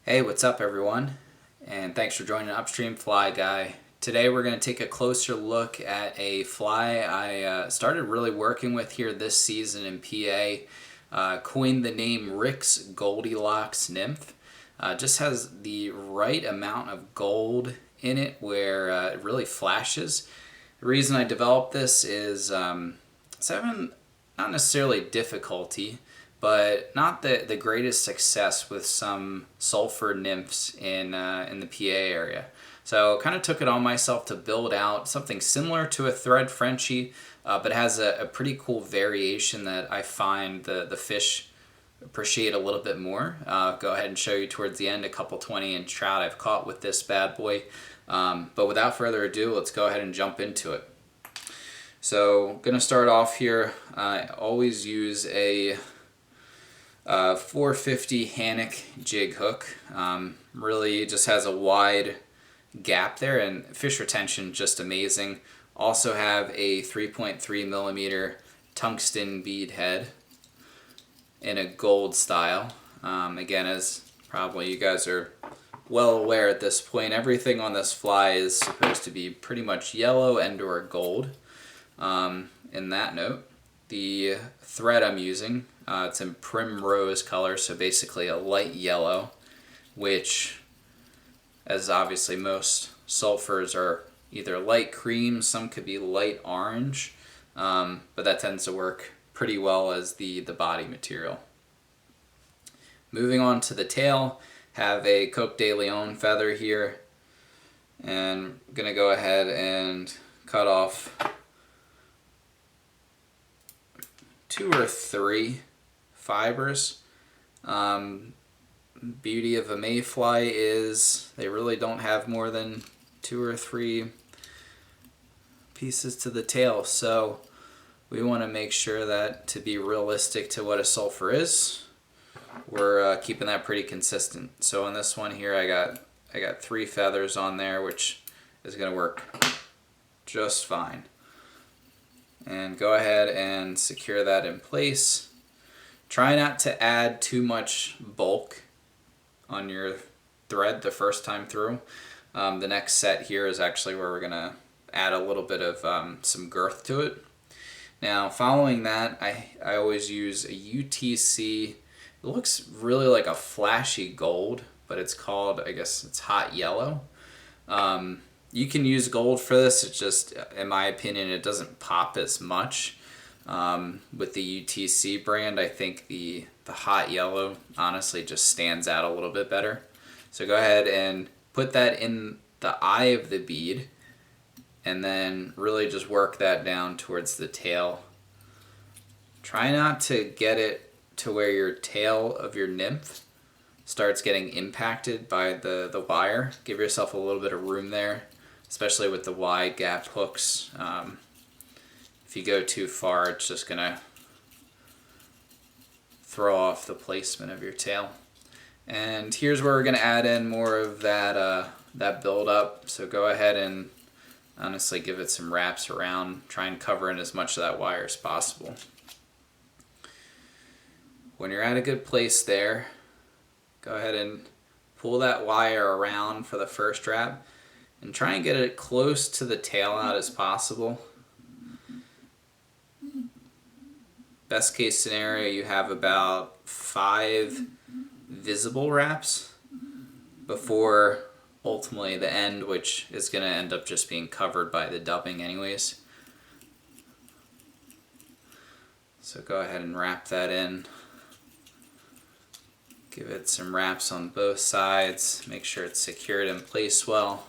Hey, what's up everyone? And thanks for joining Upstream Fly Guy. Today we're going to take a closer look at a fly I started really working with here this season in PA. Coined the name Rick's Goldilocks Nymph. Just has the right amount of gold in it where it really flashes. The reason I developed this is it's having not necessarily difficulty, but not the greatest success with some sulfur nymphs in the PA area. So kind of took it on myself to build out something similar to a thread Frenchie, but has a pretty cool variation that I find the fish appreciate a little bit more. Go ahead and show you towards the end a couple 20-inch trout I've caught with this bad boy. But without further ado, let's go ahead and jump into it. So I'm going to start off here. I always use a 450 Hannock jig hook. Really just has a wide gap there, and fish retention just amazing. Also have a 3.3 millimeter tungsten bead head in a gold style. Again, as probably you guys are well aware at this point, everything on this fly is supposed to be pretty much yellow and or gold. In that note, the thread I'm using, it's in primrose color, so basically a light yellow, which, as obviously most sulfurs are either light cream, some could be light orange, but that tends to work pretty well as the body material. Moving on to the tail, have a Coq de Leon feather here, and I'm going to go ahead and cut off 2 or 3 fibers. Beauty of a mayfly is they really don't have more than 2 or 3 pieces to the tail, so we want to make sure that to be realistic to what a sulfur is, we're keeping that pretty consistent. So on this one here, I got 3 feathers on there, which is going to work just fine. And go ahead and secure that in place. Try not to add too much bulk on your thread the first time through. The next set here is actually where we're going to add a little bit of some girth to it. Now following that, I always use a UTC. It looks really like a flashy gold, but it's called, I guess it's hot yellow. You can use gold for this, it's just, in my opinion, it doesn't pop as much. With the UTC brand, I think the hot yellow honestly just stands out a little bit better. So go ahead and put that in the eye of the bead, and then really just work that down towards the tail. Try not to get it to where your tail of your nymph starts getting impacted by the wire. Give yourself a little bit of room there, especially with the wide gap hooks. If you go too far, it's just gonna throw off the placement of your tail. And here's where we're gonna add in more of that build up. So go ahead and honestly give it some wraps around. Try and cover in as much of that wire as possible. When you're at a good place there, go ahead and pull that wire around for the first wrap and try and get it close to the tail out as possible. Best case scenario, you have about 5 visible wraps before ultimately the end, which is going to end up just being covered by the dubbing anyways. So go ahead and wrap that in. Give it some wraps on both sides. Make sure it's secured in place well.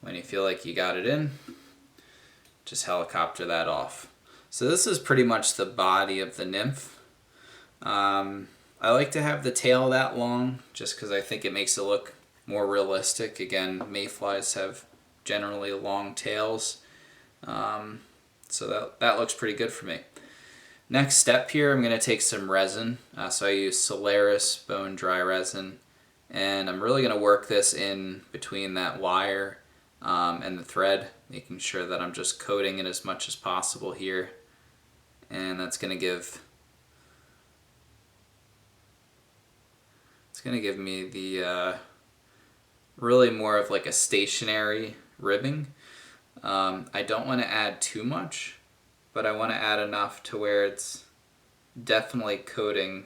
When you feel like you got it in, just helicopter that off. So this is pretty much the body of the nymph. I like to have the tail that long just because I think it makes it look more realistic. Again, mayflies have generally long tails, so that looks pretty good for me. Next step here, I'm going to take some resin. So I use Solaris bone dry resin, and I'm really going to work this in between that wire and the thread, making sure that I'm just coating it as much as possible here. And that's going to give going to give me the really more of like a stationary ribbing. I don't want to add too much, but I want to add enough to where it's definitely coating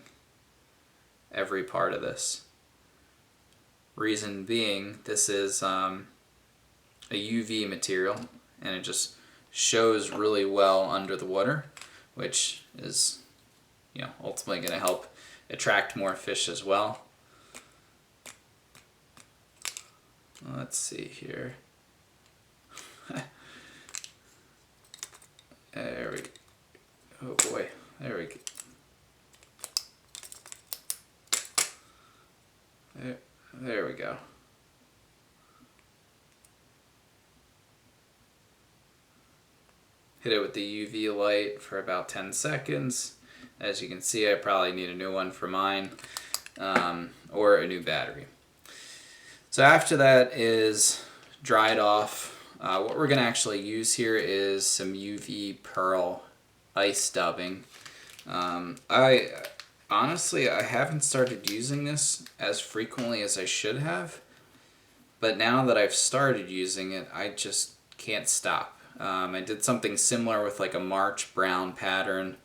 every part of this. Reason being, this is a UV material, and it just shows really well under the water, which is, you know, ultimately going to help attract more fish as well. Let's see here. There we go. Oh boy, there we go. There we go. Hit it with the UV light for about 10 seconds. As you can see, I probably need a new one for mine, or a new battery. So after that is dried off, what we're going to actually use here is some UV pearl ice dubbing. Honestly, I haven't started using this as frequently as I should have, but now that I've started using it, I just can't stop. I did something similar with like a March brown pattern,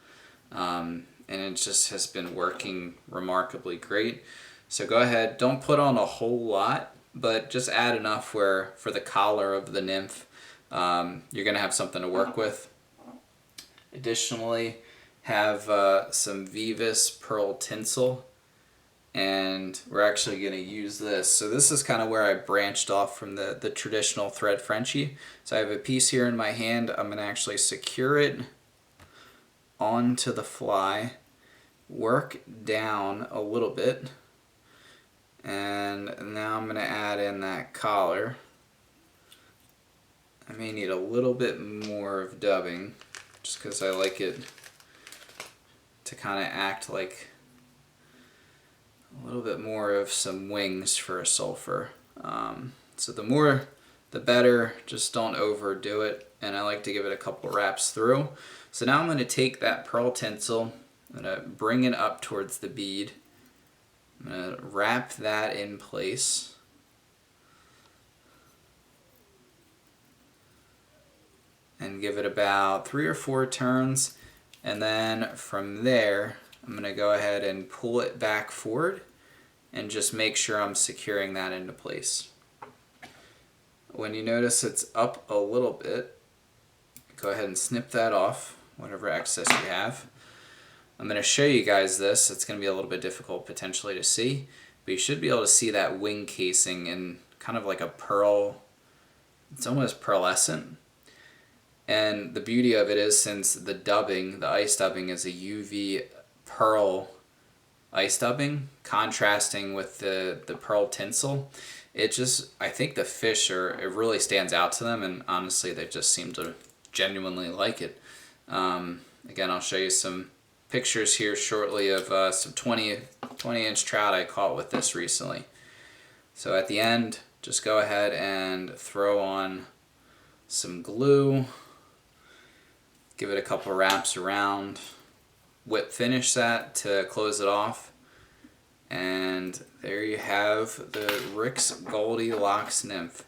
and it just has been working remarkably great. So go ahead, don't put on a whole lot, but just add enough where for the collar of the nymph, you're going to have something to work with. Additionally, have some Vivus pearl tinsel, and we're actually going to use this. So this is kind of where I branched off from the traditional thread Frenchie. So I have a piece here in my hand. I'm going to actually secure it onto the fly, work down a little bit, and now I'm going to add in that collar. I may need a little bit more of dubbing just because I like it to kind of act like a little bit more of some wings for a sulfur. So the more the better, just don't overdo it, and I like to give it a couple wraps through. So now I'm going to take that pearl tinsel, I'm going to bring it up towards the bead, I'm going to wrap that in place, and give it about 3 or 4 turns, and then from there I'm going to go ahead and pull it back forward and just make sure I'm securing that into place. When you notice it's up a little bit, go ahead and snip that off, whatever excess you have. I'm going to show you guys this. It's going to be a little bit difficult potentially to see, but you should be able to see that wing casing in kind of like a pearl. It's almost pearlescent. And the beauty of it is, since the dubbing, the ice dubbing, is a UV pearl ice dubbing, contrasting with the pearl tinsel, it just, I think the fish it really stands out to them, and honestly they just seem to genuinely like it. Again, I'll show you some pictures here shortly of some 20-inch trout I caught with this recently. So at the end, just go ahead and throw on some glue, give it a couple wraps around, whip finish that to close it off, and there you have the Rick's Goldilocks nymph.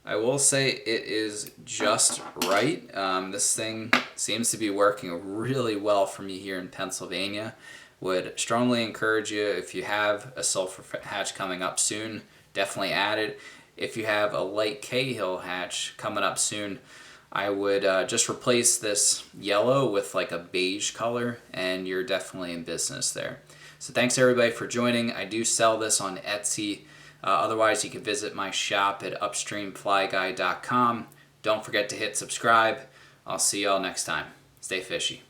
I will say it is just right. This thing seems to be working really well for me here in Pennsylvania. Would strongly encourage you, if you have a sulfur hatch coming up soon, definitely add it. If you have a light Cahill hatch coming up soon, I would just replace this yellow with like a beige color, and you're definitely in business there. So thanks everybody for joining. I do sell this on Etsy. Otherwise, you can visit my shop at upstreamflyguy.com. Don't forget to hit subscribe. I'll see y'all next time. Stay fishy.